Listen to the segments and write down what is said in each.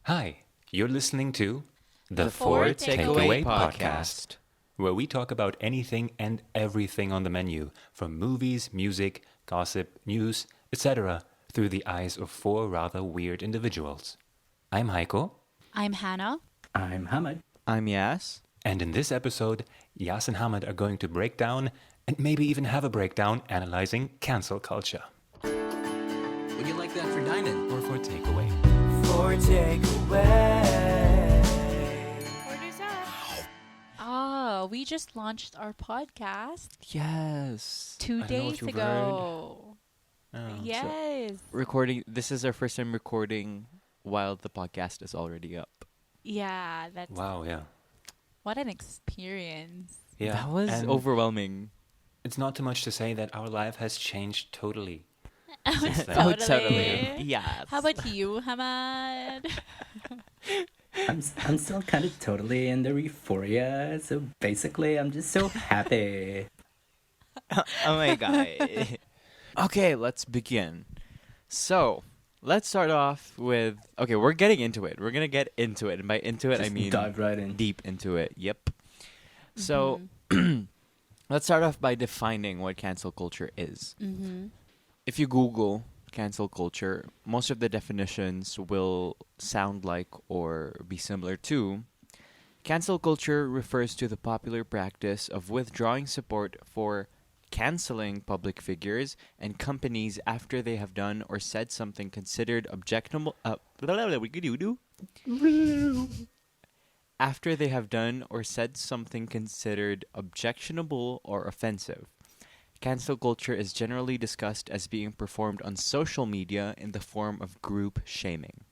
Hi, you're listening to The Four Takeaway Podcast, where we talk about anything and everything on the menu, from movies, music, gossip, news, etc., through the eyes of four rather weird individuals. I'm Heiko, I'm Hannah. I'm Hammad. I'm Yas. and in this episode, Yas and Hammad are going to break down, and maybe even have a breakdown, analyzing cancel culture. Would you like that for dining? Or for takeaway. For takeaway. What is that? Oh, we just launched our podcast Yes. 2 I don't know what days you've ago. Oh. Yes. This is our first time recording while the podcast is already up. Yeah, that's Wow, yeah. what an experience. Yeah. That was and overwhelming. It's not too much to say that our life has changed totally. Totally. Yes. How about you, Hamad? I'm still kind of totally in the euphoria, so basically I'm just so happy. Oh my god. Okay, let's begin. So, let's start off with... Okay, we're getting into it. We're going to get into it. And by into it, I Just mean dive right in. deep into it. Yep. So, let's start off by defining what cancel culture is. Mm-hmm. If you Google cancel culture, most of the definitions will sound like or be similar to: cancel culture refers to the popular practice of withdrawing support for canceling public figures and companies after they have done or said something considered objectionable. After they have done or said something considered objectionable or offensive. Cancel culture is generally discussed as being performed on social media in the form of group shaming.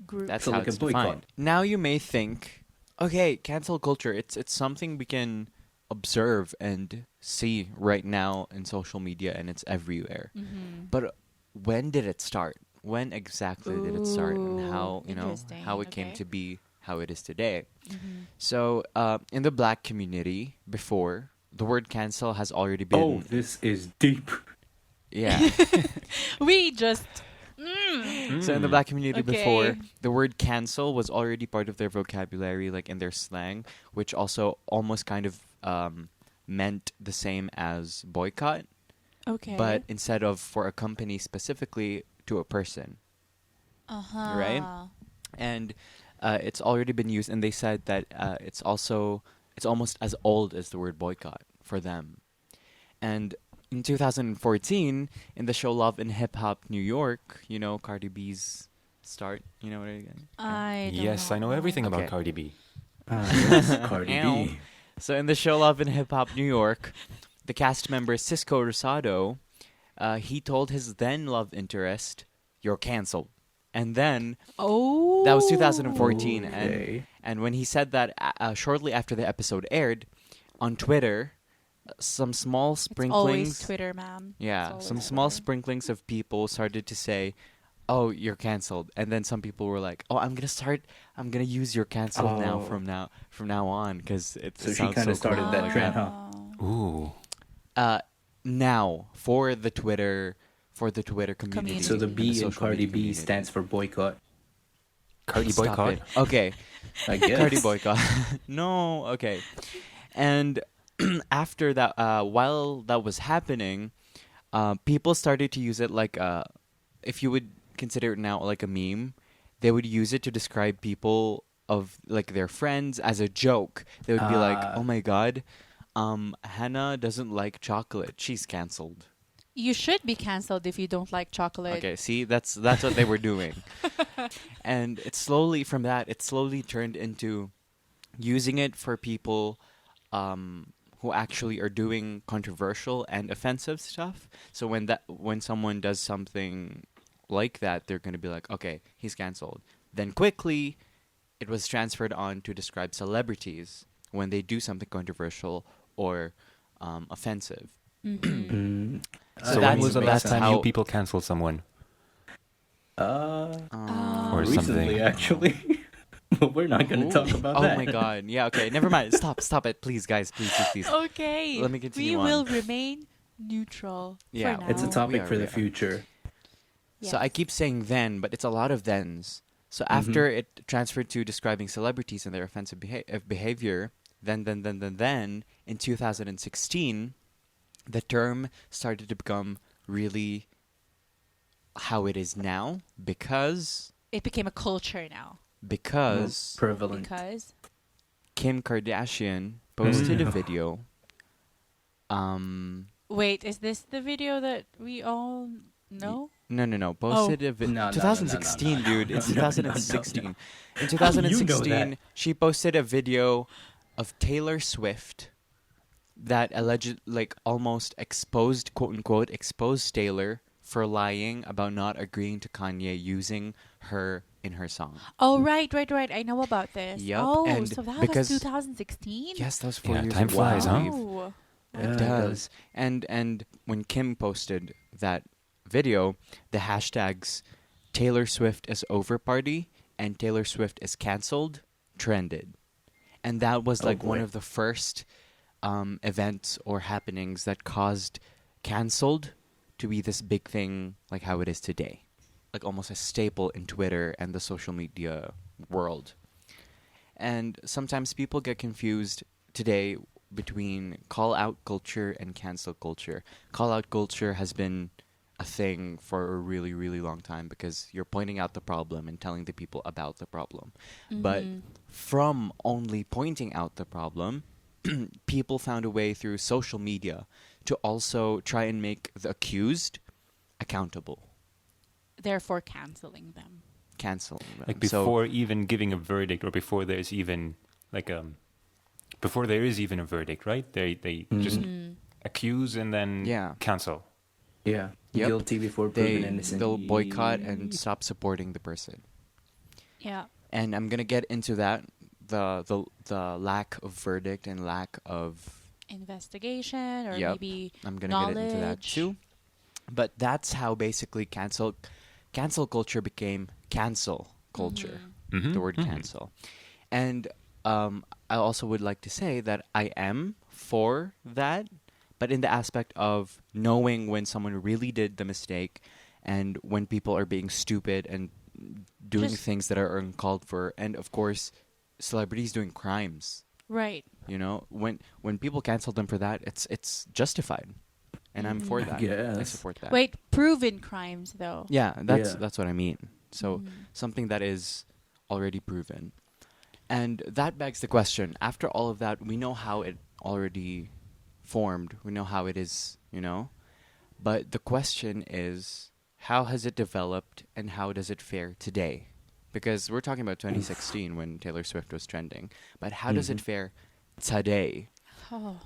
Group. That's So how like a it's boycott. defined. Now you may think, okay, cancel culture, it's something we can observe and see right now in social media, and it's everywhere. Mm-hmm. But when did it start? When exactly did it start, and Ooh, how interesting. how it came Okay. to be how it is today? Mm-hmm. So in the Black community, before, the word cancel has already Oh, been this is deep. yeah. We just. So in the Black community before, Okay. the word cancel was already part of their vocabulary, like in their slang, which also almost kind of meant the same as boycott, Okay. but instead of for a company specifically, to a person. Uh-huh. right? And it's already been used, and they said that it's almost as old as the word boycott for them. And in 2014, in the show Love and Hip Hop New York, you know, Cardi B's start, you know what I mean? I don't Yes, I know everything about Okay. Cardi B. Yes, Cardi Ow. B. So in the show Love and Hip Hop New York, the cast member Cisco Rosado, he told his then love interest, "You're canceled." And then Oh. that was 2014, Okay. and when he said that shortly after the episode aired, on Twitter, some small It's always sprinklings, Twitter, man. yeah, It's some always small Twitter. sprinklings of people started to say, "Oh, you're canceled," and then some people were like, "Oh, I'm gonna use your canceled now Oh. from now on because it So she sounds kinda so started cool." that Like trend, huh? Ooh. Now for the Twitter community. Community. So the and B in social Cardi media B community. stands for boycott, Cardi Stop boycott? it. Okay. I guess. Cardi boycott. No, okay. And after that, while that was happening, people started to use it like, if you would consider it now like a meme, they would use it to describe people of like their friends as a joke. They would be like, Ah. "Oh my god, Hannah doesn't like chocolate. She's canceled." You should be canceled if you don't like chocolate. Okay, see, that's what they were doing. And it slowly turned into using it for people who actually are doing controversial and offensive stuff. So when someone does something like that, they're going to be like, "Okay, he's canceled." Then quickly it was transferred on to describe celebrities when they do something controversial or offensive. Mm-hmm. So when that's was the last time how- you people canceled someone? Uh, Or Recently, something. actually. But we're not going to talk about that. Oh my god. Yeah, okay. Never mind. Stop it. Please, guys. Please. Okay. Let me continue We will on. remain neutral Yeah, for now. It's a topic We for the are. future. So I keep saying then, but it's a lot of thens. So after it transferred to describing celebrities and their offensive behavior, then in 2016, the term started to become really how it is now because It became a culture now. Prevalent. Because Kim Kardashian posted a video. wait, is this the video that we all know? No. Posted a video. No, no, no, 2016, no. dude. It's No, no, 2016. no. In 2016, You know that. she posted a video of Taylor Swift that almost exposed, quote unquote, exposed Taylor for lying about not agreeing to Kanye using her in her song. Oh, right. I know about this. Yup, Oh, and so that because- was 2016? Yes, that was 4 Yeah, years time ago. flies, huh? Oh. Yeah, It does. And when Kim posted that video, the hashtags Taylor Swift is over party and Taylor Swift is cancelled trended. And that was Oh, like one boy. of the first events or happenings that caused cancelled to be this big thing like how it is today. Like almost a staple in Twitter and the social media world. And sometimes people get confused today between call-out culture and cancel culture. Call-out culture has been a thing for a really, really long time because you're pointing out the problem and telling the people about the problem. But from only pointing out the problem, people found a way through social media to also try and make the accused accountable, Therefore canceling them. canceling them. Like before even giving a verdict, or before there's even before there is even a verdict, right? They just accuse and then Yeah. cancel. Yeah. Yep. Guilty before proven innocent. they'll boycott and stop supporting the person. Yeah. And I'm gonna get into that, the lack of verdict and lack of Investigation or Yep. maybe I'm gonna knowledge. get into that too. But that's how basically cancel culture became cancel culture. Mhm, The word mhm. cancel. And I also would like to say that I am for that, but in the aspect of knowing when someone really did the mistake and when people are being stupid and doing Just- things that are uncalled for, and of course celebrities doing crimes. Right. You know, when people cancel them for that, it's justified, and I'm for that. I Yes. support that. Wait, proven crimes though. Yeah, Yeah. that's what I mean. So something that is already proven, and that begs the question. After all of that, we know how it already formed. We know how it is. You know, but the question is, how has it developed, and how does it fare today? Because we're talking about 2016 when Taylor Swift was trending, but how does it fare today? Oh.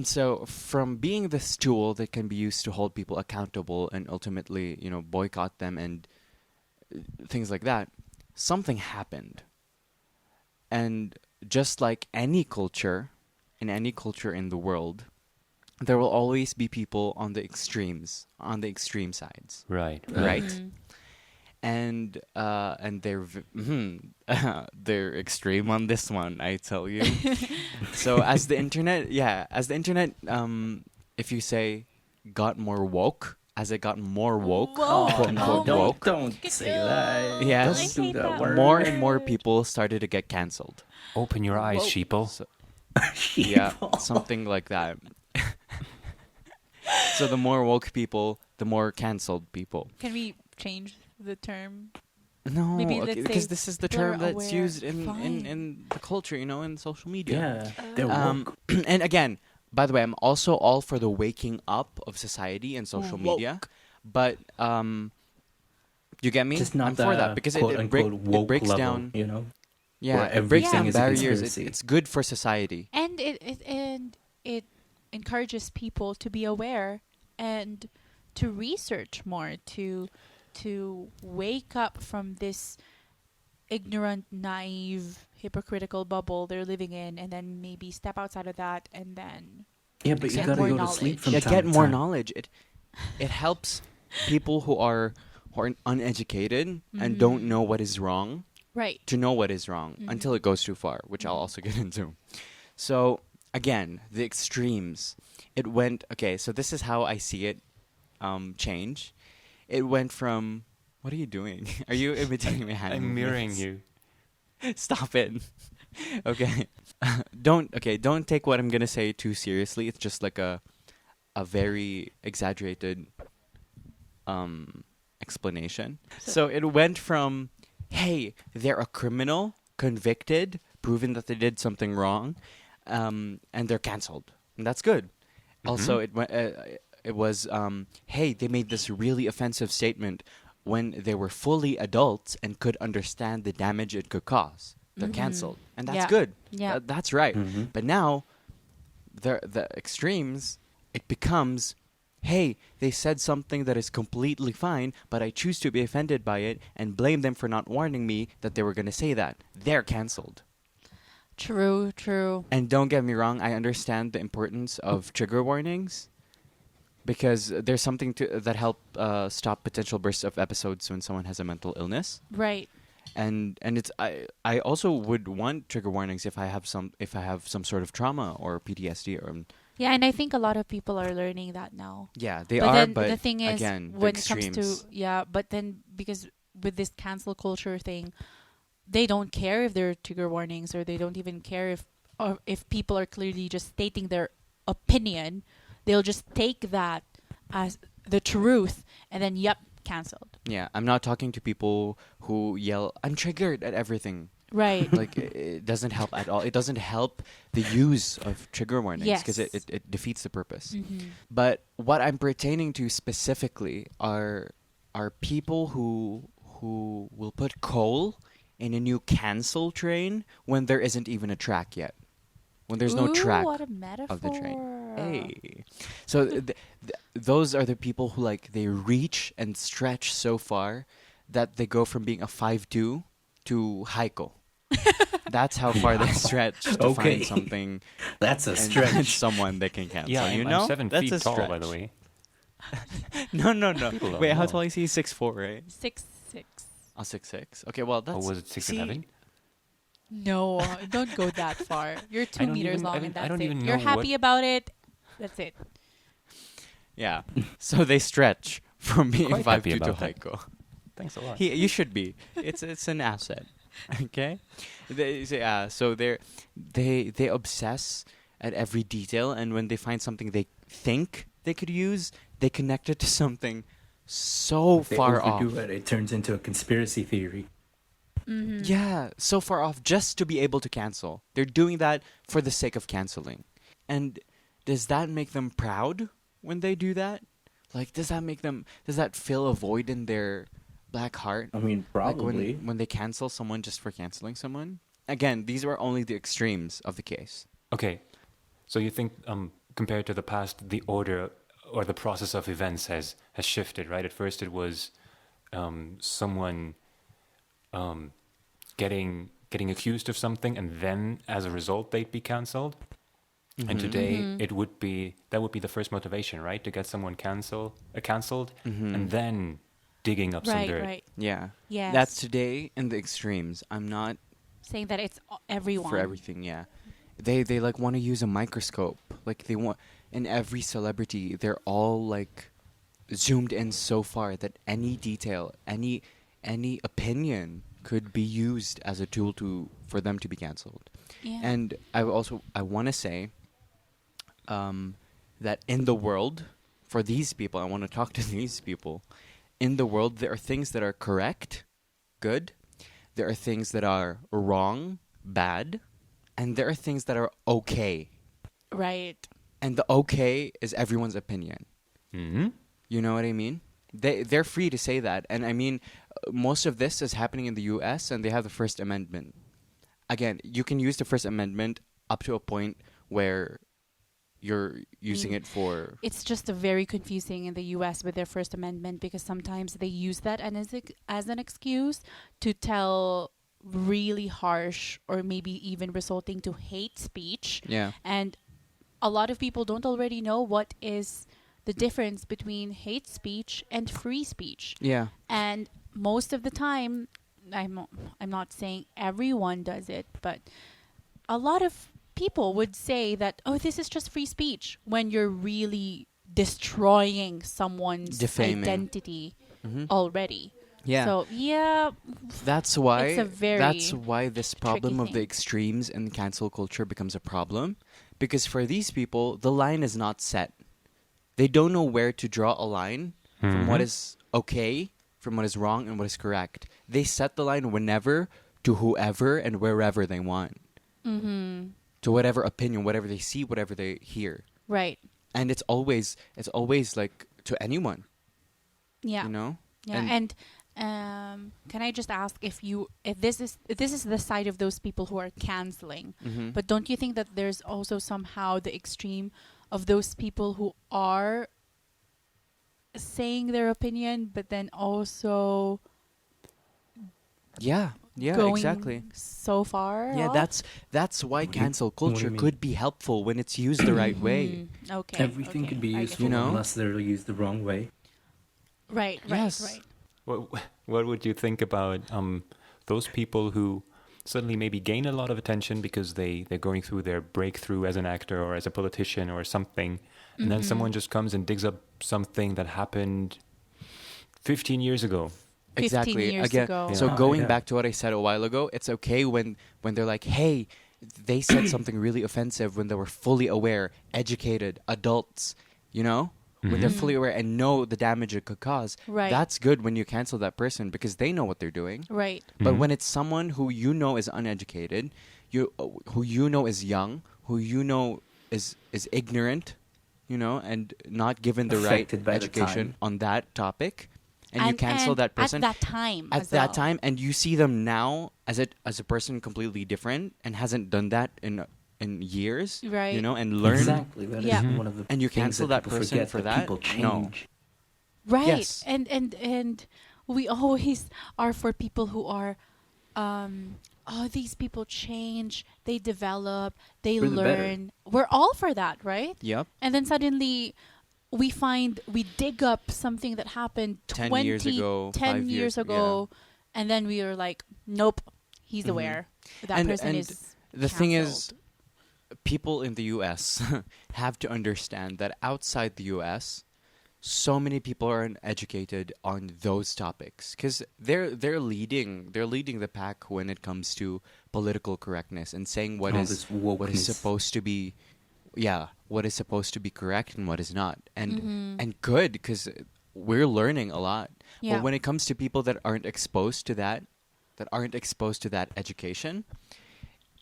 So from being this tool that can be used to hold people accountable and ultimately, you know, boycott them and things like that, something happened. And just like any culture, in any culture in the world, there will always be people on the extremes, on the extreme sides, Right. right? And they're extreme on this one, I tell you. So as the internet, if you say got more woke, as it got more woke, Woke. quote No, unquote woke, don't say that. Yes. Don't do I hate that that word. more and more people started to get cancelled. Open your eyes, Whoa. sheeple. So, yeah, something like that. So the more woke people, the more cancelled people. Can we change the term? No, Maybe let's because say this is the blur term that's aware. used Fine. in the culture, you know, in social media. Yeah. They're woke. And again, by the way, I'm also all for the waking up of society and social media, but you get me? Just not I'm the for that because quote unquote woke breaks level, down. you know? Yeah, where it breaks everything down is a barriers. conspiracy. It's good for society. And it encourages people to be aware and to research more, to wake up from this ignorant, naive, hypocritical bubble they're living in, and then maybe step outside of that, and then Yeah, but you Get gotta more go to sleep knowledge. from Yeah, time get to more time. knowledge. It helps people who are uneducated and don't know what is wrong right. to know what is wrong until it goes too far, which I'll also get into. So again, the extremes. It went okay. So this is how I see it change. It went from What are you doing? Are you imitating my hand I'm mirroring movements? you. Stop it. Okay. Don't take what I'm gonna say too seriously. It's just like a very exaggerated explanation. So it went from, hey, they're a criminal, convicted, proven that they did something wrong, and they're canceled. And that's good. Also, it was, hey, they made this really offensive statement when they were fully adults and could understand the damage it could cause. They're canceled. And that's Yeah. good. Yeah. That's right. Mm-hmm. But now, the extremes, it becomes, hey, they said something that is completely fine, but I choose to be offended by it and blame them for not warning me that they were going to say that. They're canceled. True, true. And don't get me wrong, I understand the importance of trigger warnings because there's something that help stop potential bursts of episodes when someone has a mental illness. Right. And it's I also would want trigger warnings if I have some sort of trauma or PTSD or Yeah, and I think a lot of people are learning that now. yeah, they but are, then but the thing is, again, the when it comes extremes. to but then because with this cancel culture thing, they don't care if there are trigger warnings, or they don't even care if people are clearly just stating their opinion. They'll just take that as the truth, and then canceled. Yeah, I'm not talking to people who yell, "I'm triggered" at everything. Right. Like it doesn't help at all. It doesn't help the use of trigger warnings because Yes. it defeats the purpose. Mm-hmm. But what I'm pertaining to specifically are people who will put coal in a new cancel train when there isn't even a track yet. When there's no track what a metaphor. of the train. Hey. So those are the people who they reach and stretch so far that they go from being a 5'2" to Heiko. That's how far they stretch to Okay. find something. That's a and stretch. someone they can cancel. Yeah, you I'm know? 7 That's feet a tall, by stretch. the way. No. People don't Wait, how know. tall is he? 6'4", right? 6'6". Oh, 6'6". Okay, well, that's... Or was it 6'11"? No, don't go that far. You're 2 don't meters even- long, I don't- and I that's don't it. even You're know happy about it. That's it. Yeah. So they stretch from being Quite happy 5'2" to about that. Heiko. Thanks a lot. You should be. It's an asset. Okay? So they obsess at every detail, and when they find something they think they could use, they connect it to something so They far off. overdo it. It turns into a conspiracy theory. Mm-hmm. Yeah, so far off just to be able to cancel. They're doing that for the sake of canceling. And does that make them proud when they do that? Does that fill a void in their black heart? I mean, probably. When they cancel someone just for canceling someone? Again, these are only the extremes of the case. Okay, so you think compared to the past, the order or the process of events has shifted, right? At first, it was someone getting accused of something, and then as a result, they'd be cancelled. And today, that would be the first motivation, right? To get someone cancelled, and then digging up some Right, dirt. right. Yeah. Yes. That's today in the extremes. I'm not Saying that it's everyone. for everything, yeah. They want to use a microscope. They want in every celebrity, they're all zoomed in so far that any detail, any opinion could be used as a tool for them to be canceled. Yeah. And I want to say that in the world, for these people, I want to talk to these people. In the world, there are things that are correct, good. There are things that are wrong, bad. And there are things that are okay. Right. And the okay is everyone's opinion. Mm-hmm. You know what I mean? They're free to say that. And I mean, most of this is happening in the U.S. and they have the First Amendment. Again, you can use the First Amendment up to a point where you're using it for... It's just very confusing in the U.S. with their First Amendment, because sometimes they use that as an excuse to tell really harsh or maybe even resulting to hate speech. Yeah. And a lot of people don't already know what is the difference between hate speech and free speech. Yeah. And most of the time, I'm not saying everyone does it, but a lot of people would say that, oh, this is just free speech, when you're really destroying someone's Defaming. identity Mm-hmm. already. Yeah. So yeah, That's why It's a very this problem tricky of the thing. extremes in cancel culture becomes a problem, because for these people the line is not set. They don't know where to draw a line from what is okay, from what is wrong, and what is correct. They set the line whenever, to whoever and wherever they want, to whatever opinion, whatever they see, whatever they hear, right. and it's always like to anyone, Yeah. you know. Yeah, and can I just ask if this is the side of those people who are canceling, Mhm. but don't you think that there's also somehow the extreme of those people who are saying their opinion, but then also Yeah, going exactly. so far? Yeah, off? that's why What do you- cancel what do you culture mean? could be helpful when it's used the right way. Okay. Everything okay, could be I get useful You know? unless they're used the wrong way. Right. Yes. Right. What would you think about those people who suddenly maybe gain a lot of attention because they're going through their breakthrough as an actor or as a politician or something, and then someone just comes and digs up something that happened 15 years ago? 15 Exactly. years Again, ago. so Yeah. going Yeah. back to what I said a while ago, it's okay when they're like, "Hey, they said something really offensive," when they were fully aware, educated adults, you know? When they're fully aware and know the damage it could cause. Right. That's good when you cancel that person because they know what they're doing. Right. But when it's someone who you know is uneducated, who you know is young, who you know is ignorant, you know, and not given the right Affected by the education time. on that topic, and you cancel that person at that time. at as that well. time, and you see them now as a person completely different and hasn't done that in years, you Right. know, and learn. Exactly. That is Yeah. one of the And you things cancel that people person forget, for that? People No. change. Right. Yes. And we always are for people who are these people change, they develop, they For the better. learn. We're all for that, right? Yep. And then suddenly we dig up something that happened 10 20 years ago, 10 5 years years, ago, and then we are like, nope, he's Mhm. aware. That And- person and is The thing is, canceled. people in the U.S. have to understand that outside the U.S., so many people are uneducated on those topics because they're leading the pack when it comes to political correctness and saying what All is this what is wokeness. supposed to be, what is supposed to be correct and what is not, and Mhm. and good because we're learning a lot. Yeah. But when it comes to people that aren't exposed to that education,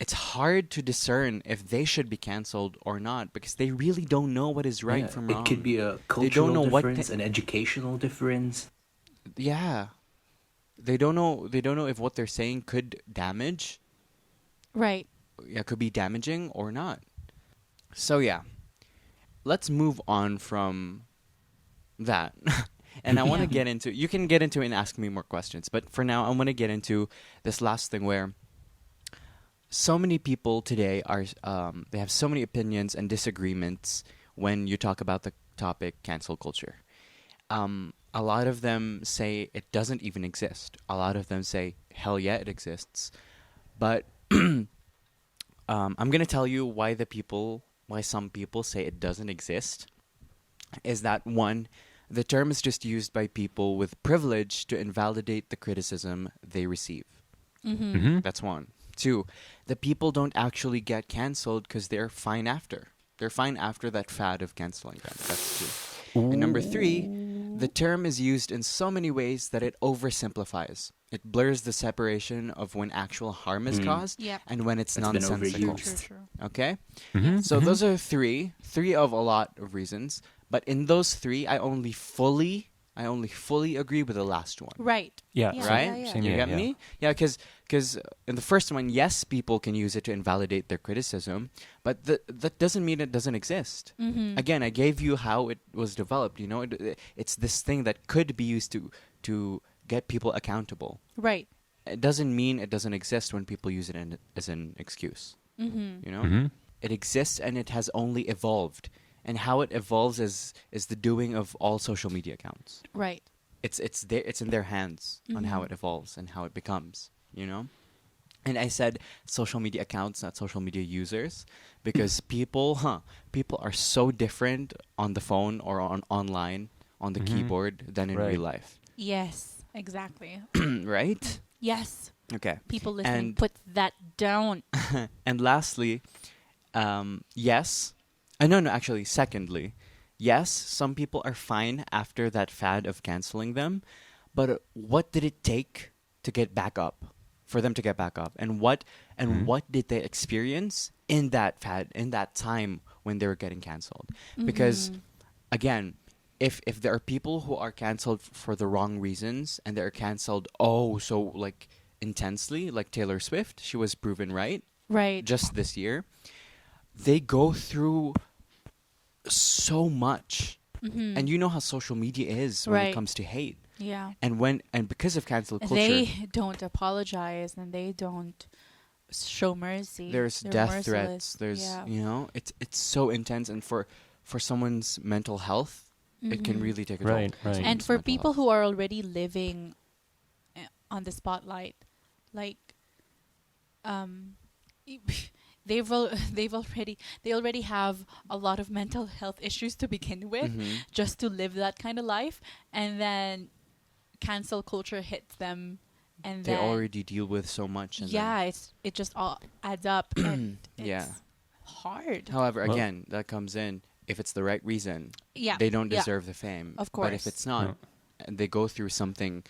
it's hard to discern if they should be canceled or not because they really don't know what is right Yeah, from it wrong. could be a don't cultural know what difference, an educational difference. Yeah. They don't know if what they're saying could damage, Right. could be damaging or not. So yeah. Let's move on from that. And I want to Yeah. get into, you can get into it and ask me more questions, but for now I want to get into this last thing where so many people today are they have so many opinions and disagreements when you talk about the topic cancel culture. A lot of them say it doesn't even exist. A lot of them say hell yeah it exists. But I'm gonna tell you why some people say it doesn't exist. Is that one, the term is just used by people with privilege to invalidate the criticism they receive. Mm-hmm. That's one. Two, the people don't actually get canceled because they're fine after. They're fine after that fad of canceling them. That's two. And number three, the term is used in so many ways that it oversimplifies. It blurs the separation of when actual harm is caused Yep. and when it's It's been nonsensical. overused. True. Okay? Mm-hmm. So those are three of a lot of reasons. But in those three, I only fully agree with the last one. Right. Yeah. Yeah, same- Right? yeah, yeah. Same You here, get yeah. me? Yeah, because in the first one, yes, people can use it to invalidate their criticism, but that doesn't mean it doesn't exist. Mm-hmm. Again, I gave you how it was developed. You know, it's this thing that could be used to get people accountable. Right. It doesn't mean it doesn't exist when people use it as an excuse. Mm-hmm. You know, Mm-hmm. it exists and it has only evolved. And how it evolves is the doing of all social media accounts. Right. It's in their hands on how it evolves and how it becomes, you know. And I said social media accounts, not social media users, because people are so different on the phone or online on the keyboard than in Right. real life. Yes. Exactly. right? Yes. Okay. People listening, And put that down. and lastly, yes. No, actually, secondly, yes, some people are fine after that fad of canceling them, but what did it take to get back up, for them to get back up? And what did they experience in that fad, in that time when they were getting canceled? Because, again, if there are people who are canceled for the wrong reasons and they're canceled so like intensely, like Taylor Swift, she was proven right Right. just this year, they go through so much. And you know how social media is when Right. it comes to hate. Yeah. And because of cancel culture, They don't apologize and they don't show mercy. there's They're death merciless. threats. There's Yeah. it's so intense, and for someone's mental health, it can really take a toll. Right, right. And for people who are already living on the spotlight, like they already have a lot of mental health issues to begin with, just to live that kind of life, and then cancel culture hits them, and they then already deal with so much. And it just all adds up, and it's Yeah. hard. However, Well- again, that comes in if it's the right reason. Yeah, They don't yeah. deserve the fame. Of But if course. it's not, and they go through something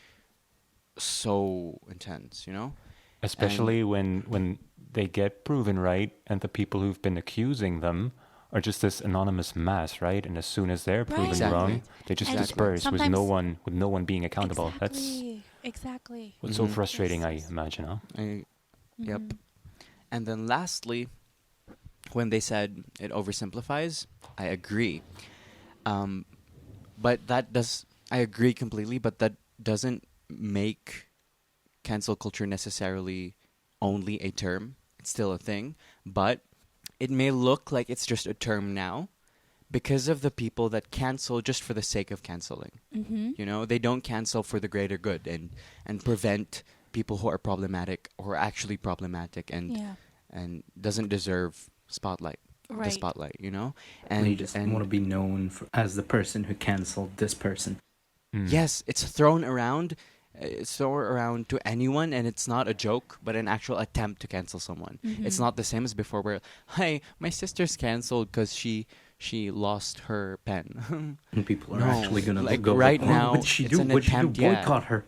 so intense, Especially when they get proven right, and the people who've been accusing them are just this anonymous mass, right? And as soon as they're proven Right. wrong, Exactly. they just And disperse with sometimes- no one being accountable. That's Exactly. what's so Mhm. frustrating, Yes. I imagine, huh? Yep. Mhm. And then lastly, when they said it oversimplifies, I agree. But I agree completely, but that doesn't make cancel culture necessarily only a term. It's still a thing, but it may look like it's just a term now because of the people that cancel just for the sake of canceling. They don't cancel for the greater good and prevent people who are problematic or actually problematic Yeah. and doesn't deserve spotlight. The Right. spotlight, And and you just want to be known as the person who canceled this person. yes, it's thrown around. It's thrown around to anyone, and it's not a joke, but an actual attempt to cancel someone. It's not the same as before, where, "Hey, my sister's canceled because she lost her pen." And people are No, actually going to like go right "Oh, now, What did she it's do? an What did she do? attempt, yeah. Boycott her."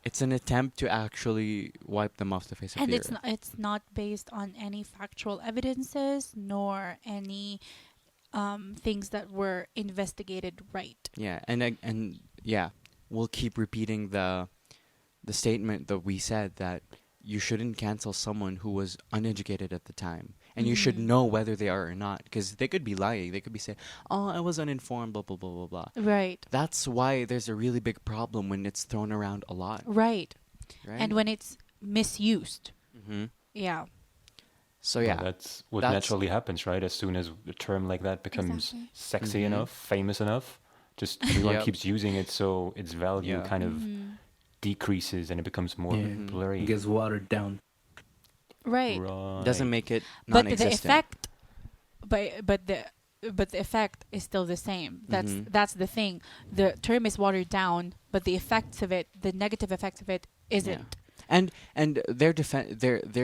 It's an attempt to actually wipe them off the face of And the it's earth. it's not based on any factual evidences nor any things that were investigated right. Yeah, and yeah, we'll keep repeating the statement that we said, that you shouldn't cancel someone who was uneducated at the time, and you should know whether they are or not, because they could be lying. They could be saying, "Oh, I was uninformed," blah blah blah blah blah. Right. That's why there's a really big problem when it's thrown around a lot, Right. right? And when it's misused. hmm Yeah. So Well, yeah, that's what That's- naturally happens, right? As soon as a term like that becomes Exactly. sexy Mhm. enough, famous enough, just everyone Yep. keeps using it, so its value Yeah. kind of decreases and it becomes more Yeah. blurry. It gets watered down. Right. doesn't make it But the non-existent. effect but the effect is still the same. That's the thing. The term is watered down, but the effects of it, the negative effects of it isn't. And they're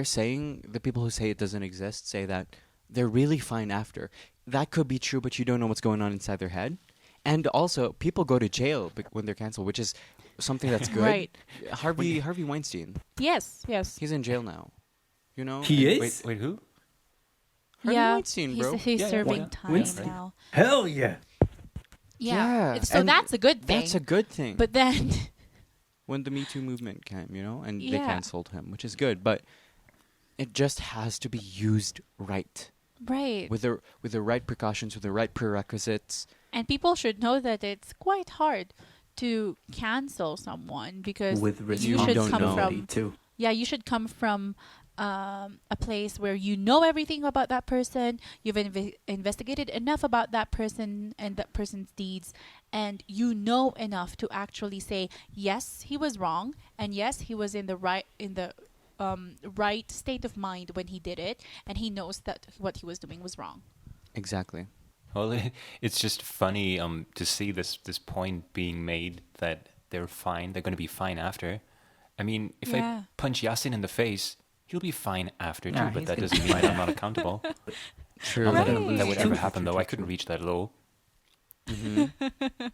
saying, the people who say it doesn't exist say that they're really fine after. That could be true, but you don't know what's going on inside their head. And also, people go to jail when they're canceled, which is something that's good. Right. Harvey Weinstein, Yes. he's in jail now. He And- is? Wait, who? Harvey yeah. Weinstein, bro. He's Yeah, serving yeah. time Winston. now. Hell yeah. Yeah. Yeah, So and that's a good thing. That's a good thing. But then when the Me Too movement came, and they Yeah. canceled him, which is good, but it just has to be used right. right. With the right precautions, with the right prerequisites. And people should know that it's quite hard to cancel someone because With you should don't come know. from too. you should come from a place where you know everything about that person. You've investigated enough about that person and that person's deeds, and you know enough to actually say, yes, he was wrong, and yes, he was in the right state of mind when he did it, and he knows that what he was doing was wrong. Exactly. Well, it's just funny to see this point being made that they're fine. They're going to be fine after. I mean, if I Yeah. punch Yasin in the face, he'll be fine after too. Nah, But he's that gonna doesn't be mean that fine I'm not accountable. True. Not that, Right. that would ever True, happen, true, though. I true, couldn't true. reach that low.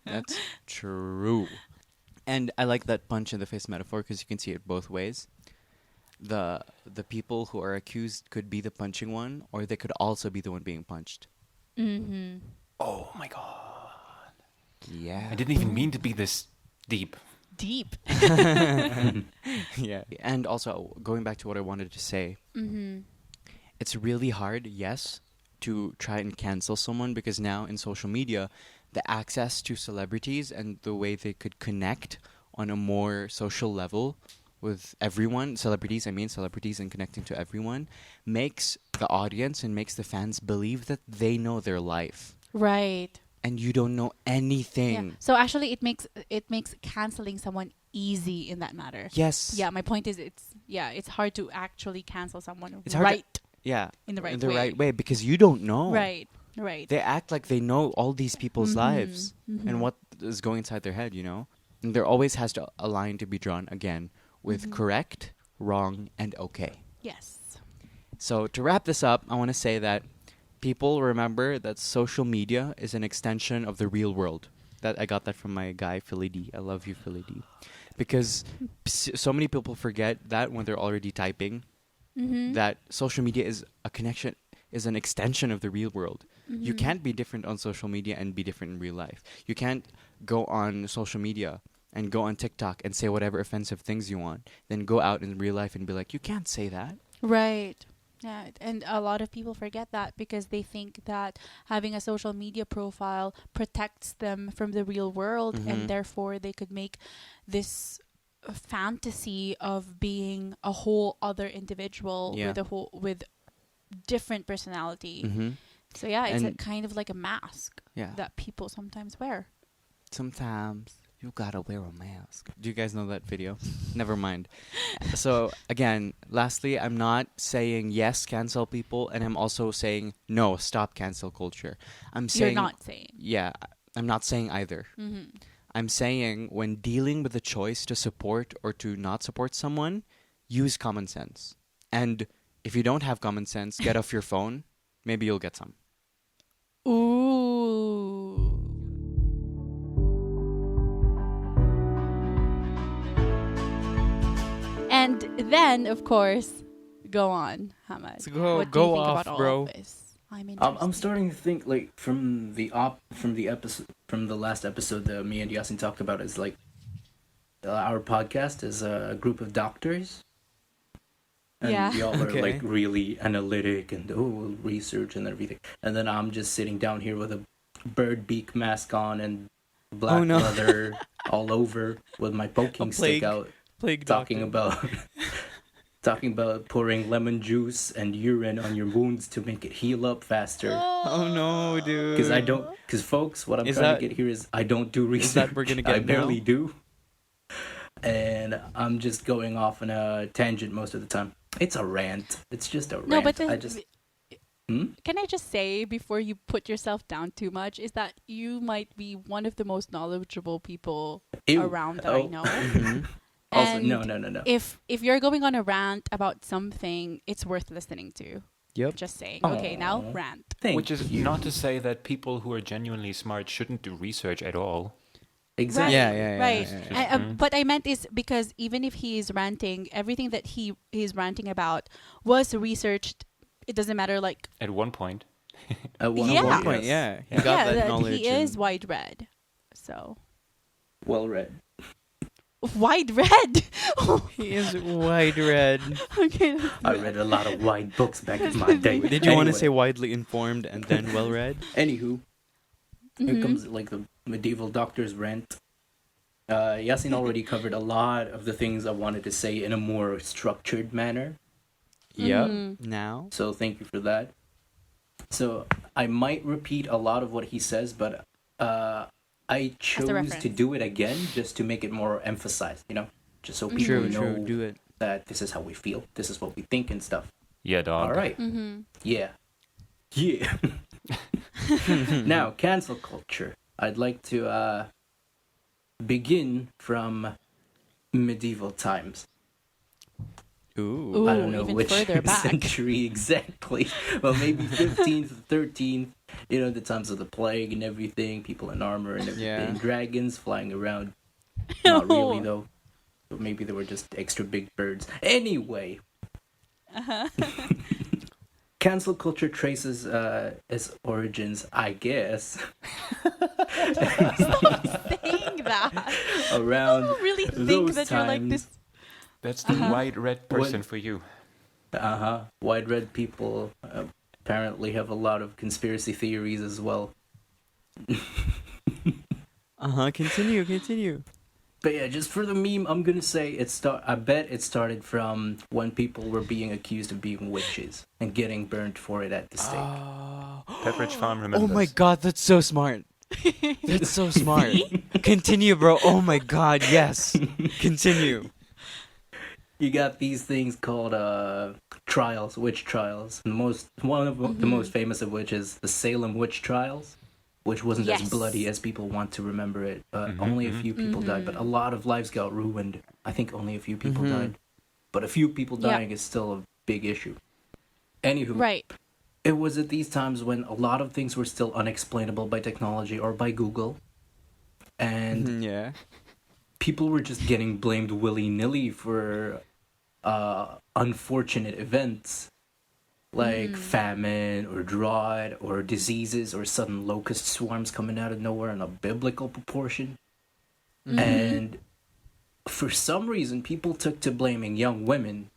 That's true. And I like that punch in the face metaphor because you can see it both ways. The people who are accused could be the punching one, or they could also be the one being punched. Mm-hmm. Oh my god! Yeah. I didn't even mean to be this deep. Deep. Yeah. And also, going back to what I wanted to say, Mm-hmm. it's really hard, yes, to try and cancel someone because now in social media, the access to celebrities and the way they could connect on a more social level with everyone, celebrities and connecting to everyone, makes the audience and makes the fans believe that they know their life. Right. And you don't know anything. Yeah. So actually, it makes canceling someone easy in that matter. Yes. Yeah. My point is, it's hard to actually cancel someone It's hard to- right Yeah. in the right in the way. right way because you don't know. Right. Right. They act like they know all these people's lives Mhm. and what is going inside their head, you know? And there always has to a line to be drawn again with correct, wrong, and okay. Yes. So to wrap this up, I want to say that people remember that social media is an extension of the real world. That I got that from my guy Philly D. I love you, Philly D. Because so many people forget that when they're already typing, Mm-hmm. that social media is a connection, is an extension of the real world. Mm-hmm. You can't be different on social media and be different in real life. You can't go on social media and go on TikTok and say whatever offensive things you want, then go out in real life and be like, you can't say that. Right. Yeah, and a lot of people forget that because they think that having a social media profile protects them from the real world, Mhm. and therefore they could make this fantasy of being a whole other individual Yeah. with different personality. Mm-hmm. So yeah, it's And- kind of like a mask Yeah. that people sometimes wear. Sometimes you gotta wear a mask. Do you guys know that video? Never mind. So again, lastly, I'm not saying yes, cancel people, and I'm also saying no, stop cancel culture. I'm saying You're not saying. Yeah, I'm not saying either. Mm-hmm. I'm saying when dealing with the choice to support or to not support someone, use common sense. And if you don't have common sense, get off your phone. Maybe you'll get some. Ooh. And then, of course, go on, Hammad. So go- What do go you think off, about all bro. of this? I'm interested. I'm starting to think like from the last episode that me and Yasin talked about is like our podcast is a group of doctors. And Yeah. y'all are Okay. like really analytic and research and everything. And then I'm just sitting down here with a bird beak mask on and black Oh, no. leather all over with my poking stick out Plague talking about pouring lemon juice and urine on your wounds to make it heal up faster. Oh no, dude. Because folks, what I'm Is trying that- to get here is I don't do research. is that we're gonna get I barely now? do. And I'm just going off on a tangent most of the time. It's a rant. It's just a rant. no, but I just can I just say before you put yourself down too much is that you might be one of the most knowledgeable people Ew. around that I Oh. know. Mhm. Also, And no. If you're going on a rant about something, it's worth listening to. Yep. Just saying. Okay, now Aw. rant. Thank Which is you. not to say that people who are genuinely smart shouldn't do research at all. Exactly. Yeah. Right. Yeah. What I meant is because even if he is ranting, everything that he's ranting about was researched. It doesn't matter, like At one point. At Yeah. At one point, yes. yeah. He got that knowledge. he is and- wide read. So Well read. wide read. He is wide red. Okay. I read a lot of wide books back in my day. Did you want to Anyway. say widely informed and then well read? Anywho, here Mhm. comes like the medieval doctor's rant. Yasin already covered a lot of the things I wanted to say in a more structured manner, Yep. Mhm. Now. so thank you for that. So I might repeat a lot of what he says, but I chose to reference. do it again just to make it more emphasized, just so people True, know true. Do it. that this is how we feel, this is what we think and stuff. Yeah, dog. All right. Mhm. Yeah. Yeah. Now, cancel culture. I'd like to begin from medieval times. Ooh. I don't know even which further back. century exactly. Well, maybe 15th, 13th. You know, the times of the plague and everything. People in armor and everything. Yeah. Dragons flying around. Not really, Oh. though. But maybe they were just extra big birds. Anyway. Cancel culture traces its origins, I guess, Saying that. around People really think those that you're like times. this. That's the white red person for you. White red people apparently have a lot of conspiracy theories as well. Continue. But yeah, just for the meme, I'm gonna say I bet it started from when people were being accused of being witches and getting burnt for it at the stake. Pepperidge Farm remembers. Oh my god, that's so smart. That's so smart. Continue, bro. Oh my god, yes. Continue. You got these things called trials, witch trials. One of the most famous of which is the Salem witch trials, which wasn't as Yes. bloody as people want to remember it. Only a few people died, but a lot of lives got ruined. I think only a few people died, but a few people Yeah. dying is still a big issue. Anywho, Right. it was at these times when a lot of things were still unexplainable by technology or by Google, and Yeah. people were just getting blamed willy-nilly for unfortunate events like famine or drought or diseases or sudden locust swarms coming out of nowhere in a biblical proportion. And for some reason, people took to blaming young women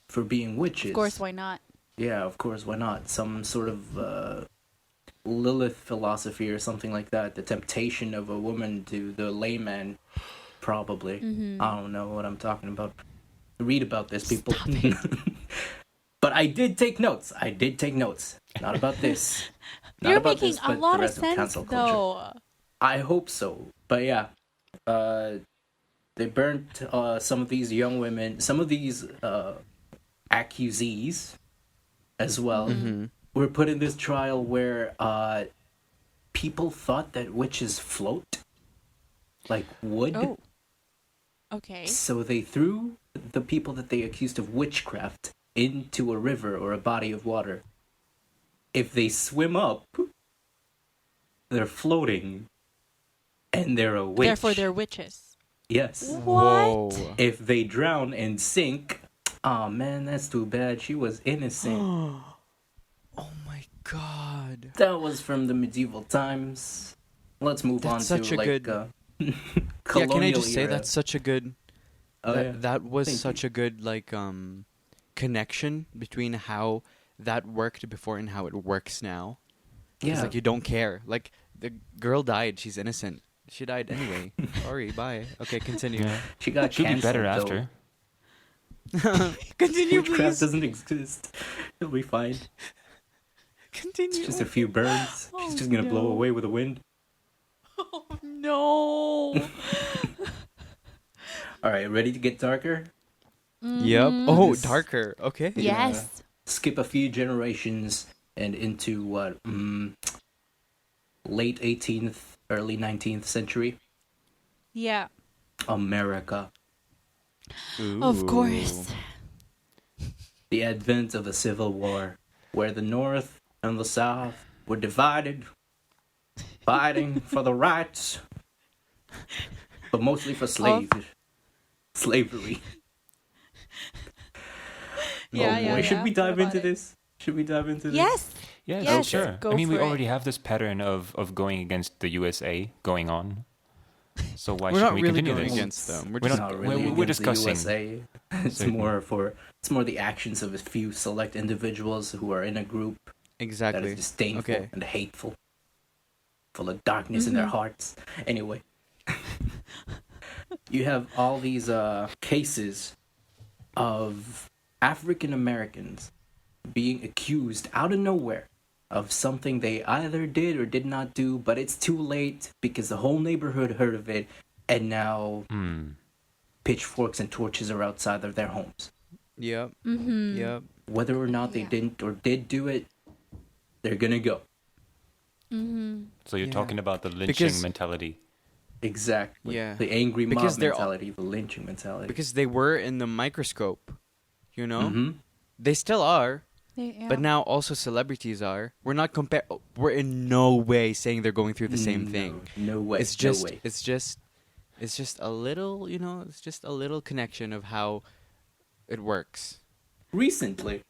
for being witches. Of course, why not? Yeah, of course, why not? Some sort of Lilith philosophy or something like that. The temptation of a woman to the layman, probably. I don't know what I'm talking about. Read about this, people. But I did take notes. Not about this. Not You're about making this, a but lot the of rest sense, cancel culture. though. I hope so. But yeah, they burnt some of these young women, some of these accusees as well, were put in this trial where people thought that witches float like wood. Oh. Okay. So they threw the people that they accused of witchcraft into a river or a body of water. If they swim up, they're floating, and they're a witch. Therefore, they're witches. Yes. Whoa. If they drown and sink, oh man, that's too bad. She was innocent. Oh my god. That was from the medieval times. Let's move That's on such to a like good- Yeah, colonial can I just say era. that's such a good Oh, that, yeah. that was Thank such a good like connection between how that worked before and how it works now. It's Yeah. like you don't care. Like the girl died, she's innocent. She died anyway. Sorry, bye. Okay, continue. Yeah. She got She'll be better canceled, though. after. Continue, Witchcraft please. doesn't exist. It'll be fine. Continue. It's just a few birds. Oh, She's just gonna blow no. away with the wind. No. All right, ready to get darker? Yep. Oh, This- darker. Okay. Yes. Skip a few generations and into what? Late 18th, early 19th century Yeah. America. Of course. The advent of the Civil War, where the North and the South were divided, fighting for the rights, but mostly for slavery. Yeah, Oh boy, yeah, should yeah. we What dive about into it? this? Should we dive into this? Yes. Yes, Yes, sure. go I mean, we for it. already have this pattern of going against the USA going on. So why We're should not we really continue going this? against them. We're We're just not- Not really we're against discussing. the USA. It's Certainly. more the actions of a few select individuals who are in a group that exactly. is disdainful Okay. and hateful, full of darkness in their hearts. Anyway, you have all these cases of African Americans being accused out of nowhere of something they either did or did not do, but it's too late because the whole neighborhood heard of it, and now pitchforks and torches are outside of their homes. Yep. Mm-hmm. Yep. Whether or not they Yeah. didn't or did do it, they're gonna go. Mm-hmm. So you're Yeah. talking about the lynching Because- mentality. Exactly. Yeah. The angry mob Because they're all- mentality, the lynching mentality. Because they were in the microscope, you know? Mm-hmm. They still are, Yeah. but now also celebrities are. We're not we're in no way saying they're going through the same thing. No way. It's just no way. it's just a little, it's just a little connection of how it works. Recently,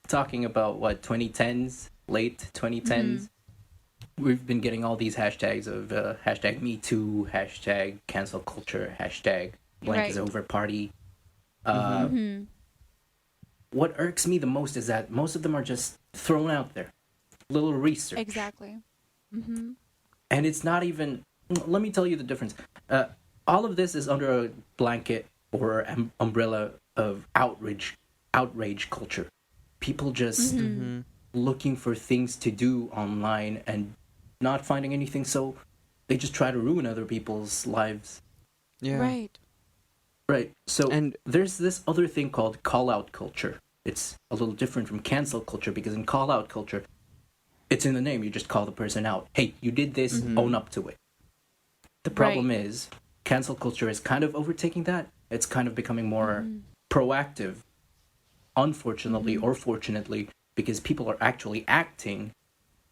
talking about what 2010s, late 2010s, we've been getting all these hashtags of hashtag Me Too, hashtag cancel culture, hashtag blank is Right. over party. Mm-hmm. What irks me the most is that most of them are just thrown out there. Little research. Exactly. Mm-hmm. And it's not even. Let me tell you the difference. All of this is under a blanket or umbrella of outrage culture. People just looking for things to do online and not finding anything, so they just try to ruin other people's lives. Yeah. Right. Right. So And- there's this other thing called call-out culture. It's a little different from cancel culture because in call-out culture, it's in the name. You just call the person out. Hey, you did this. Own up to it. The problem is, cancel culture is kind of overtaking that. It's kind of becoming more proactive, unfortunately or fortunately, because people are actually acting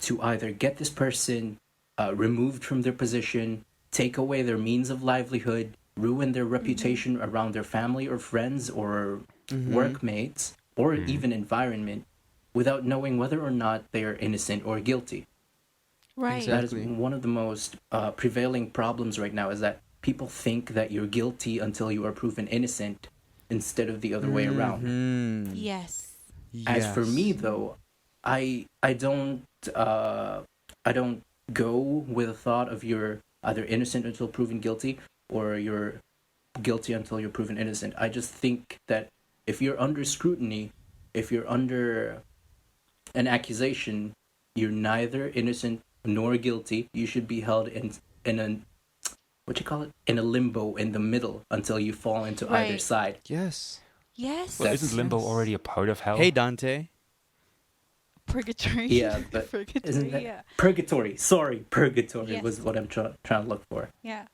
to either get this person removed from their position, take away their means of livelihood, ruin their reputation around their family or friends or workmates or even environment without knowing whether or not they are innocent or guilty. Right. That is Exactly. one of the most prevailing problems right now, is that people think that you're guilty until you are proven innocent instead of the other way around. Mhm. Yes. As for Yes. me though, I don't go with the thought of you're either innocent until proven guilty or you're guilty until you're proven innocent. I just think that if you're under scrutiny, if you're under an accusation, you're neither innocent nor guilty. You should be held in a in a limbo in the middle until you fall into either Right. side. Yes. Yes. Well, isn't limbo Yes. already a part of hell? Hey Dante. Purgatory. Yeah, but Purgatory. isn't that Yeah. purgatory? Sorry, purgatory Yes. was what I'm trying to look for. Yeah.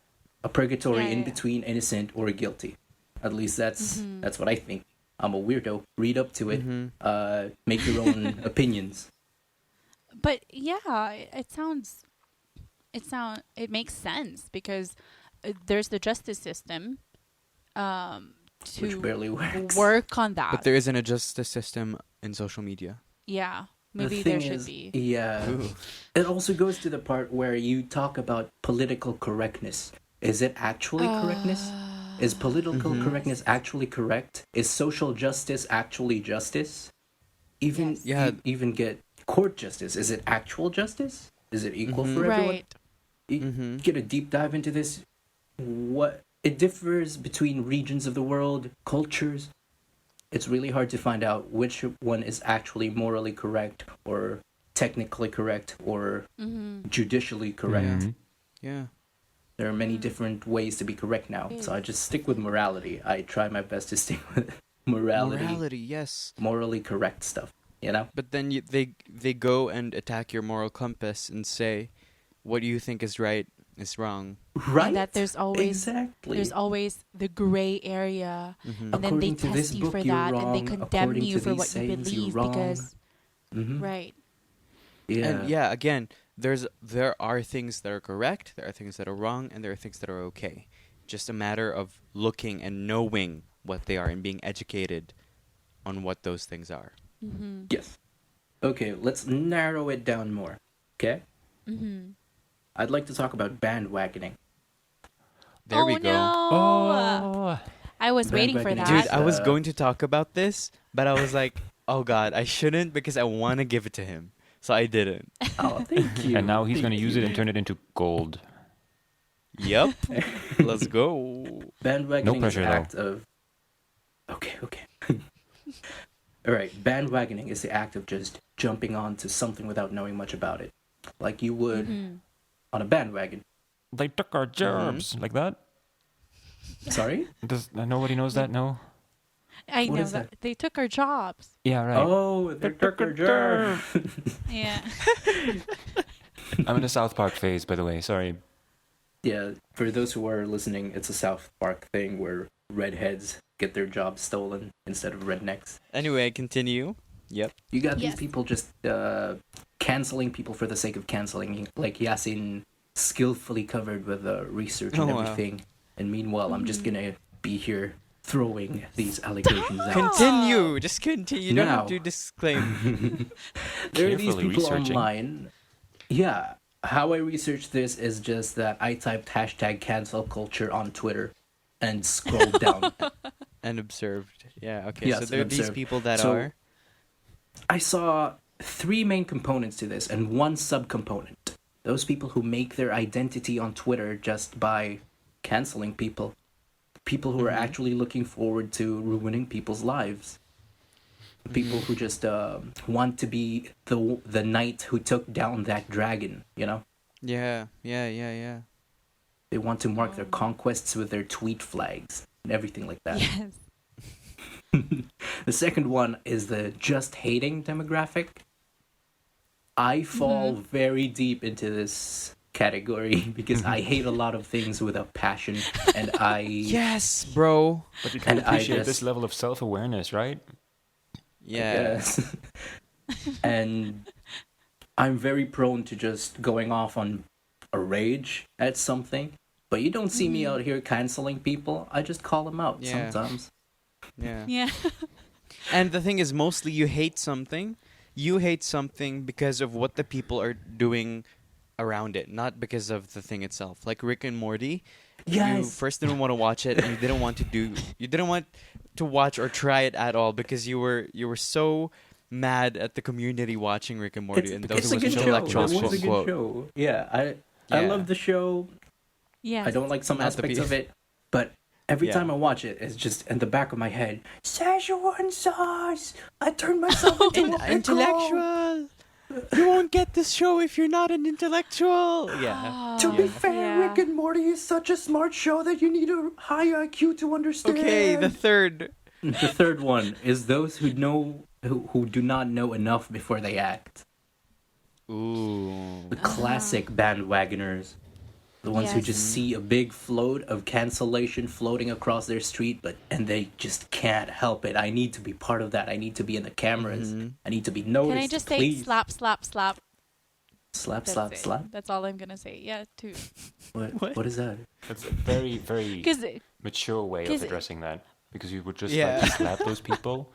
A purgatory Yeah, in yeah. between innocent or guilty. At least that's Mm-hmm. that's what I think. I'm a weirdo. Read up to it. Mhm. Make your own opinions. But yeah, it makes sense because there's the justice system to Which barely works. work on that. But there isn't a justice system in social media. Yeah. The Maybe there thing should is, be. Yeah. Ooh. It also goes to the part where you talk about political correctness. Is it actually correctness? Is political correctness actually correct? Is social justice actually justice? Even Yes. Yeah. even get court justice. Is it actual justice? Is it equal for everyone? Right. You get a deep dive into this. What it differs between regions of the world, cultures. It's really hard to find out which one is actually morally correct or technically correct or judicially correct. Mhm. Yeah. There are many different ways to be correct now, so I just stick with morality. I try my best to stick with morality, Yes. morally correct stuff. You know? But then they go and attack your moral compass and say, what you think is right is wrong. Right. And that there's always exactly. there's always the gray area, Mhm. and then they According to this test you for book, you're that, and they wrong. condemn According you to for these what you sayings, you're believe wrong. because Mhm. right. Yeah. And yeah, again, there are things that are correct, there are things that are wrong, and there are things that are okay. Just a matter of looking and knowing what they are and being educated on what those things are. Mm-hmm. Yes. Okay, let's narrow it down more. Okay? Mm-hmm. I'd like to talk about bandwagoning. There we go. No. Oh. I was waiting for Bandwagoning. that. Dude, I was Uh, going to talk about this, but I was like, oh god, I shouldn't because I want to give it to him. So I didn't. Oh, thank you. And now he's going to Thank use you. it and turn it into gold. Yep. Let's go. Bandwagoning No is pressure, the though. act of... Okay. Alright, bandwagoning is the act of just jumping onto something without knowing much about it. Like you would Mm-hmm. on a bandwagon. They took our jobs. Like that? Sorry? Does nobody knows that? No? I What know is that that? they took our jobs. Yeah, right. Oh, they took our job. Yeah. I'm in a South Park phase, by the way. Sorry. Yeah, for those who are listening, it's a South Park thing where redheads get their jobs stolen instead of rednecks. Anyway, continue. Yep. You got these Yes. people just canceling people for the sake of canceling, like Yasin skillfully covered with research and Oh, wow. everything. And meanwhile, I'm just gonna be here throwing these allegations out. Continue. Just continue. You don't have Now. to disclaim. There are these Carefully people researching. online. Yeah, how I researched this is just that I typed hashtag cancel culture on Twitter and scrolled down. And observed. Yeah, okay. Yes, So there are and these observed. people that So- are. I saw three main components to this and one subcomponent. Those people who make their identity on Twitter just by canceling people. People who are actually looking forward to ruining people's lives. People who just want to be the knight who took down that dragon, you know? Yeah. They want to mark their conquests with their tweet flags and everything like that. Yes. The second one is the just hating demographic. I fall very deep into this category because I hate a lot of things with a passion, and I Yes, bro. But you can And I appreciate this just- level of self-awareness, right? Yeah. Yes. And I'm very prone to just going off on a rage at something. But you don't see me out here canceling people. I just call them out Yeah. sometimes. Yeah. Yeah. And the thing is, mostly you hate something. You hate something because of what the people are doing around it, not because of the thing itself. Like Rick and Morty, you Yes. first didn't want to watch it, and you didn't want to watch or try it at all because you were so mad at the community watching Rick and Morty, and those it's a were good show. intellectuals. It was a quote, good unquote. show. Yeah, I Yeah. love the show. Yes. I don't like some Not the aspects pe- of it, but every Yeah. time I watch it, it's just in the back of my head. Szechuan sauce. I turned myself into a pickle. Intellectual. You won't get this show if you're not an intellectual. Yeah. To be Yeah. fair, Yeah. Rick and Morty is such a smart show that you need a high IQ to understand. Okay, the third. The third one is those who do not know enough before they act. Ooh. The classic bandwagoners. The ones who Yes. just see a big float of cancellation floating across their street, and they just can't help it. I need to be part of that. I need to be in the cameras. I need to be noticed. Can I just please. say slap, slap, slap? Slap, That's slap, it. slap? That's all I'm gonna say. Yeah, too. What is that? That's a very, very Because mature way of 'cause- addressing that. Because you would just Yeah. like slap those people.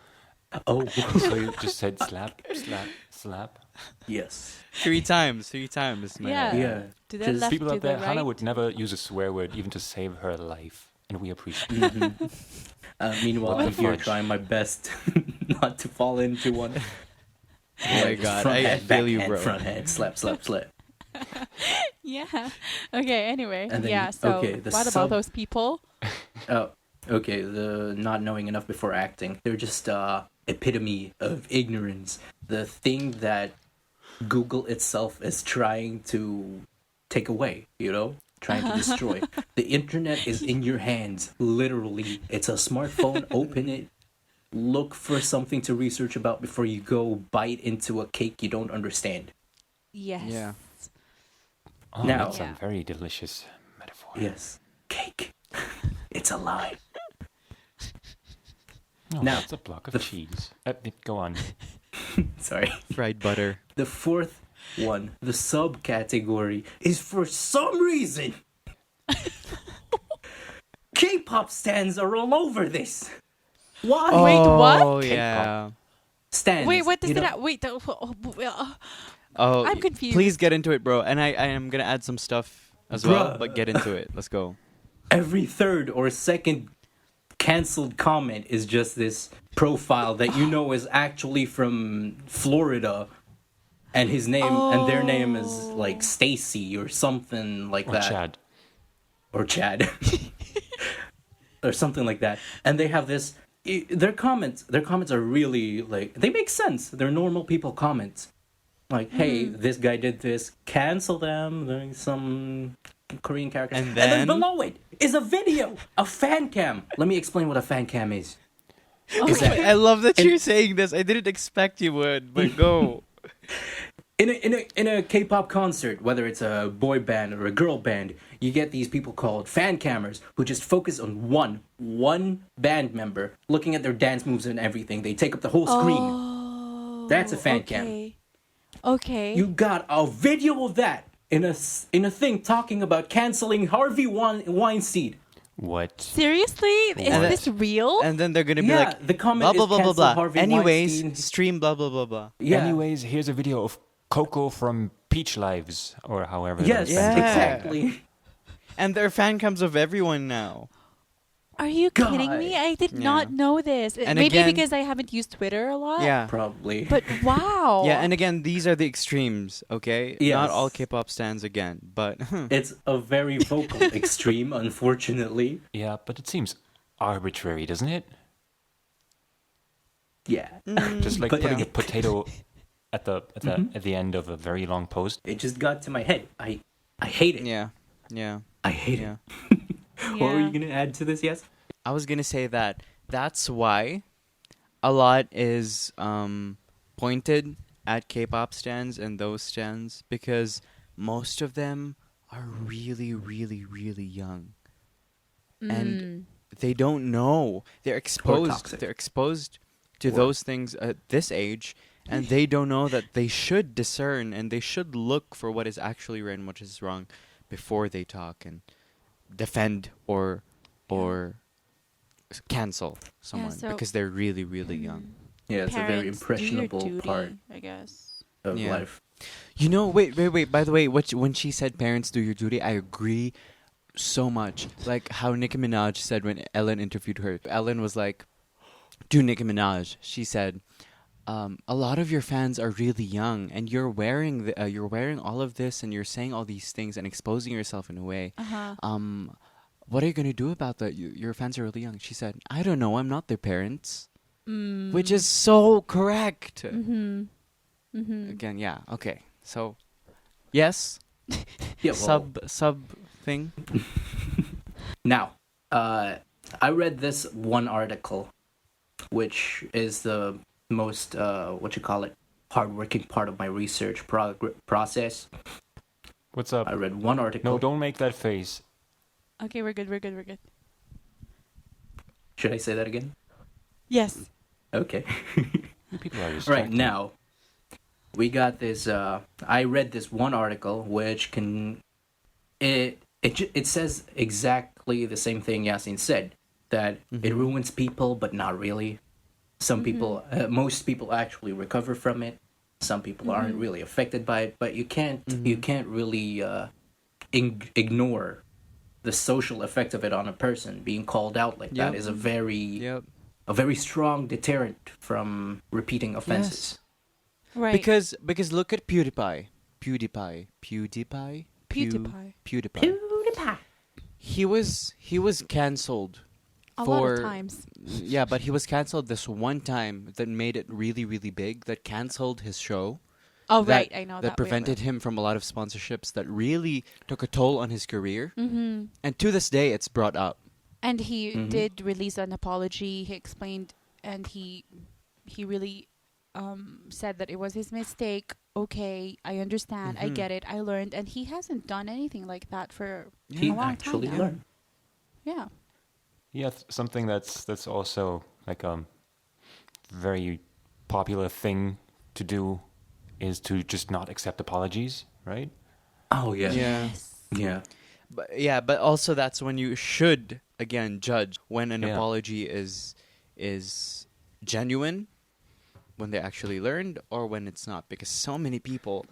Oh, So you just said slap, slap, slap. yes. Three times, man. Yeah. Yeah. to the Just left, People to out the there, right. Hannah would never use a swear word even to save her life. And we appreciate it. Mhm. Meanwhile, What I'm the here fudge? trying my best not to fall into one. Oh my God, Front I head, feel back you, head, bro. Front head, slap, slap, slap. Yeah. Okay. Anyway. And then- Yeah. So okay, the what sub- about those people? Oh, okay. The not knowing enough before acting. They're just epitome of ignorance. The thing that Google itself is trying to take away, trying to destroy. The internet is in your hands, literally. It's a smartphone. Open it. Look for something to research about before you go bite into a cake you don't understand. Yes. Yeah. Oh, Now- that's Yeah. a very delicious metaphor. Yes. Cake. It's a lie. Oh, Now, that's a block of the- cheese. Go on. Sorry. Fried butter. The fourth one, the subcategory, is for some reason K-pop stands are all over this. Why? Wait, what? Oh yeah. Stands. Wait. What does you know, that? Wait. Oh, I'm confused. Please get into it, bro. And I am gonna add some stuff as well, Bruh. but get into it. Let's go. Every third or second canceled comment is just this profile that you know is actually from Florida, and his name and their name is like Stacy or something like Or that. Chad. Or Chad. Or something like that. And they have this their comments are really like they make sense. They're normal people comments. Like, hey, this guy did this, cancel them. There's some Korean character. And then then- below it is a video, a fan cam. Let me explain what a fan cam is. Is that I love that you're saying this. I didn't expect you would, but go. in a K-pop concert, whether it's a boy band or a girl band, you get these people called fan cammers who just focus on one band member, looking at their dance moves and everything. They take up the whole screen. Oh, That's a fan cam. okay. Okay. You got a video of that in a thing talking about canceling Harvey Weinstein. What? Seriously? Is What? this real? And then they're gonna be Yeah, like, the comment blah is blah blah blah cancel blah. Harvey Anyways, Weinstein. stream blah blah blah blah. Yeah. Anyways, here's a video of Coco from Peach Lives, or however. Yes, those bands- Yeah. exactly. And they're fan cams of everyone now. Are you kidding me? I did not know this. And Maybe again- because I haven't used Twitter a lot. Yeah. Probably. But wow. Yeah, and again, these are the extremes, okay? Yes. Not all K-pop stands again, but It's a very vocal extreme, unfortunately. Yeah, but it seems arbitrary, doesn't it? Yeah. Just like But putting yeah. a potato at the end of a very long post. It just got to my head. I hate it. yeah. Yeah. I hate Yeah. it. What were Yeah. you going to add to this, Yes? I was gonna say that's why a lot is pointed at K-pop stands and those stands because most of them are really, really, really young, and they don't know. They're exposed. toxic. They're exposed to Or- those things at this age, and they don't know that they should discern and they should look for what is actually right and what is wrong before they talk and defend or cancel someone so- because they're really, really young. Yeah, it's a very Parents, do your impressionable duty, part I guess. of Yeah. life. You know, wait. By the way, when she said parents do your duty, I agree so much. Like how Nicki Minaj said when Ellen interviewed her. Ellen was like, to Nicki Minaj, she said, a lot of your fans are really young, and you're wearing all of this, and you're saying all these things and exposing yourself in a way. What are you gonna do about that? Your fans are really young. She said, I don't know. I'm not their parents. Which is so correct. Again, yeah. Okay. So, yes. Yeah, well, Sub thing. now, I read this one article, which is the most, hardworking part of my research process. What's up? I read one article. No, don't make that face. Okay, we're good. Should I say that again? Yes. Okay. You people are Right, distracted. now, we got this, I read this one article, which it says exactly the same thing Yasin said, that it ruins people, but not really. Some people, most people actually recover from it. Some people aren't really affected by it, but you can't really ignore the social effect of it on a person. Being called out like that Yep. is a very Yep. strong deterrent from repeating offenses. Right. Because look at PewDiePie. PewDiePie. PewDiePie. He was cancelled A for lot of times. Yeah, but he was cancelled this one time that made it really, really big. That cancelled his show. Oh, that, right. I know that. that prevented him from a lot of sponsorships. That really took a toll on his career. And to this day, it's brought up. And he did release an apology. He explained, and he really said that it was his mistake. Okay, I understand. I get it. I learned, and he hasn't done anything like that for He a long actually time now. learned. Yeah. Yeah, something that's also like very popular thing to do is to just not accept apologies, right? Oh yeah. Yes. Yeah. But also that's when you should again judge when an Yeah. apology is genuine, when they actually learned, or when it's not. Because so many people,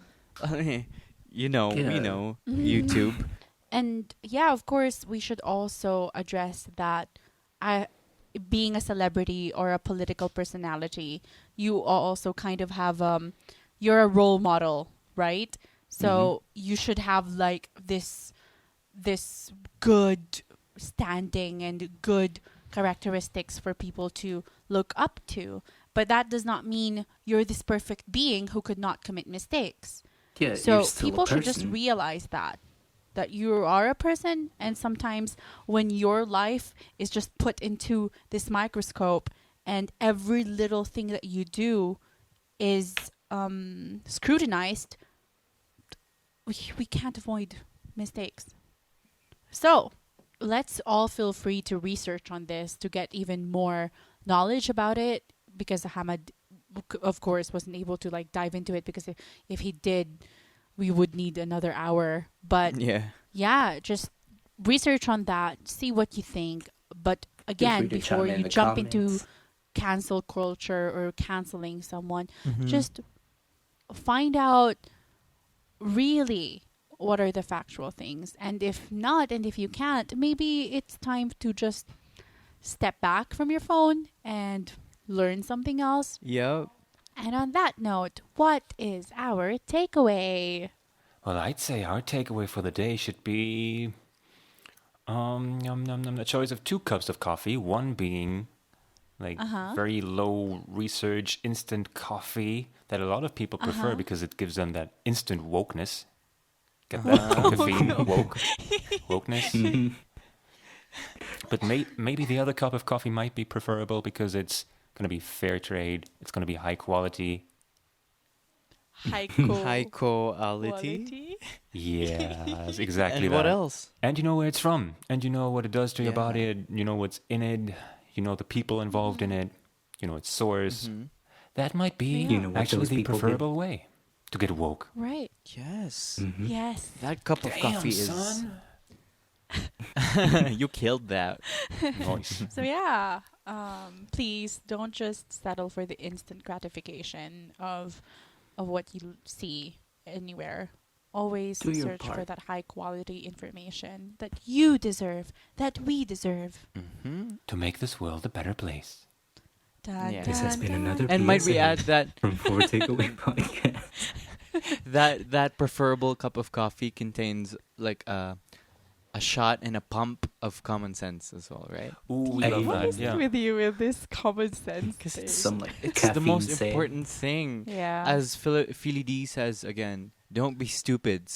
we Yeah. know YouTube. And yeah, of course, we should also address that being a celebrity or a political personality, you also kind of have you're a role model, right? So you should have like this good standing and good characteristics for people to look up to. But that does not mean you're this perfect being who could not commit mistakes. Yeah. So you're still a people should just person. realize that you are a person, and sometimes when your life is just put into this microscope and every little thing that you do is scrutinized, we can't avoid mistakes. So let's all feel free to research on this to get even more knowledge about it, because Hamad, of course, wasn't able to like dive into it, because if he did, we would need another hour. But yeah, just research on that, see what you think. But again, before you jump into cancel culture or canceling someone, just find out really what are the factual things. And if not, and if you can't, maybe it's time to just step back from your phone and learn something else. Yep. And on that note, what is our takeaway? Well, I'd say our takeaway for the day should be a choice of 2 cups of coffee, one being like very low research instant coffee that a lot of people prefer because it gives them that instant wokeness. Get that caffeine wokeness. But maybe the other cup of coffee might be preferable because it's going to be fair trade. It's going to be high quality. High quality. Yes, exactly. And what else? And you know where it's from. And you know what it does to your body. You know what's in it. You know the people involved in it. You know its source. That might be actually the preferable way to get woke. Right. Yes. Yes. That cup of coffee is... You killed that. Nice. So yeah, please don't just settle for the instant gratification of what you see anywhere. Always search for that high quality information that you deserve, that we deserve. To make this world a better place. This has been another And might we add that from 4 Takeaway Podcast. that preferable cup of coffee contains like a shot and a pump of common sense as well, right? Ooh, we love What that. is it with you with this common sense? Because thing? Some like it's the most important thing. Yeah. As Philly D says again, don't be stupid.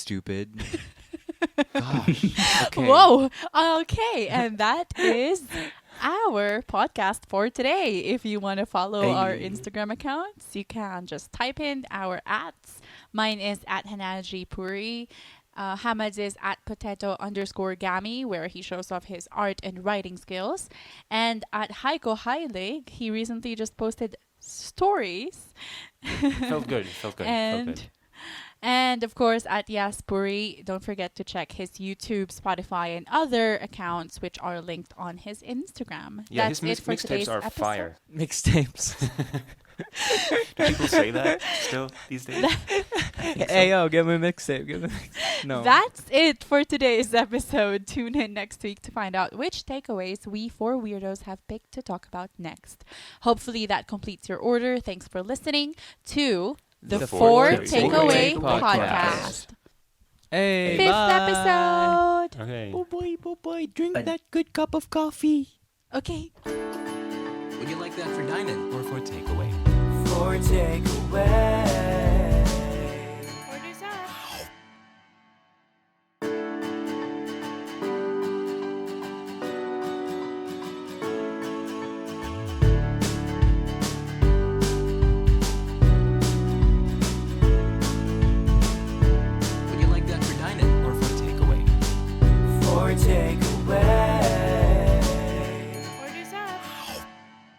Gosh. Okay. Whoa. Okay. And that is our podcast for today. If you want to follow our Instagram accounts, you can just type in our @. Mine is @Hanajipuri. Hammad's is @potato_gami, where he shows off his art and writing skills. And @Heiko Heilig, he recently just posted stories. Felt good. And of course, @Yaspuri, don't forget to check his YouTube, Spotify, and other accounts, which are linked on his Instagram. Yeah, That's his it for today's mixtapes are episode. fire. Mixtapes. Do people say that still these days? Hey, yo, give me a mixtape. No. That's it for today's episode. Tune in next week to find out which takeaways we 4 weirdos have picked to talk about next. Hopefully that completes your order. Thanks for listening to the 4 Takeaway Podcast. Hey, 5th bye. episode. Okay. Oh boy, drink that good cup of coffee. Okay. Would you like that for dining? Or for takeaway. For takeaway.